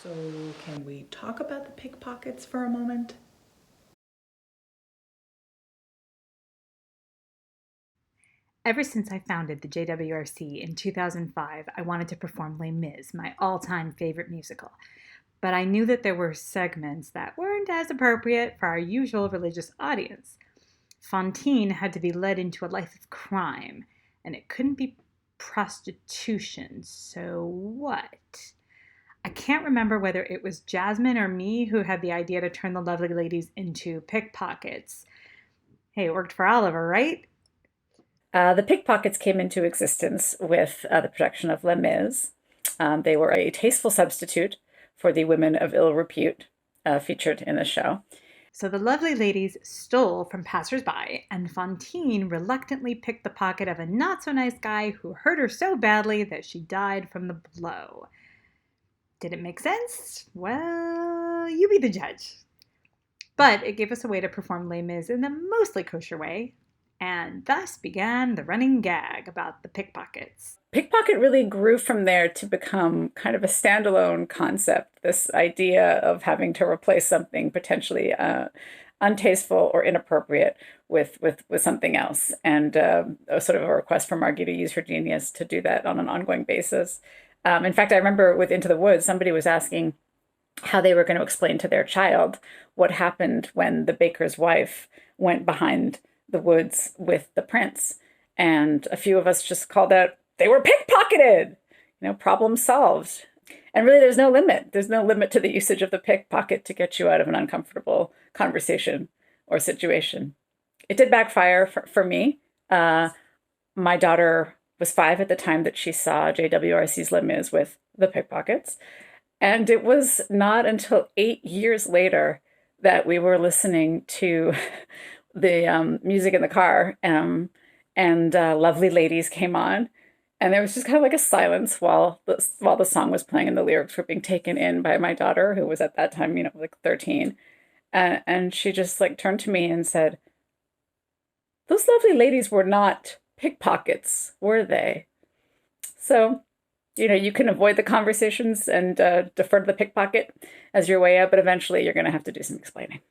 So can we talk about the pickpockets for a moment? Ever since I founded the JWRC in 2005, I wanted to perform Les Mis, my all-time favorite musical. But I knew that there were segments that weren't as appropriate for our usual religious audience. Fantine had to be led into a life of crime, and it couldn't be prostitution. So what? I can't remember whether it was Jasmine or me who had the idea to turn the lovely ladies into pickpockets. Hey, it worked for Oliver, right? The pickpockets came into existence with the production of Les Mis. They were a tasteful substitute for the women of ill repute featured in the show. So the lovely ladies stole from passersby, and Fantine reluctantly picked the pocket of a not so nice guy who hurt her so badly that she died from the blow. Did it make sense? Well, you be the judge. But it gave us a way to perform Les Mis in a mostly kosher way, and thus began the running gag about the pickpockets. Pickpocket really grew from there to become kind of a standalone concept, this idea of having to replace something potentially untasteful or inappropriate with something else, and a sort of a request from Margie to use her genius to do that on an ongoing basis. In fact, I remember with Into the Woods, somebody was asking how they were going to explain to their child what happened when the baker's wife went behind the woods with the prince. And a few of us just called out, they were pickpocketed, problem solved. And really, there's no limit. There's no limit to the usage of the pickpocket to get you out of an uncomfortable conversation or situation. It did backfire for me. My daughter was 5 at the time that she saw JWRC's Les Mis with the pickpockets. And it was not until 8 years later that we were listening to the music in the car, and Lovely Ladies came on. And there was just kind of like a silence while the song was playing and the lyrics were being taken in by my daughter, who was at that time, like 13. And she just like turned to me and said, "Those lovely ladies were not pickpockets, were they?" So, you can avoid the conversations and defer to the pickpocket as your way out, but eventually you're going to have to do some explaining.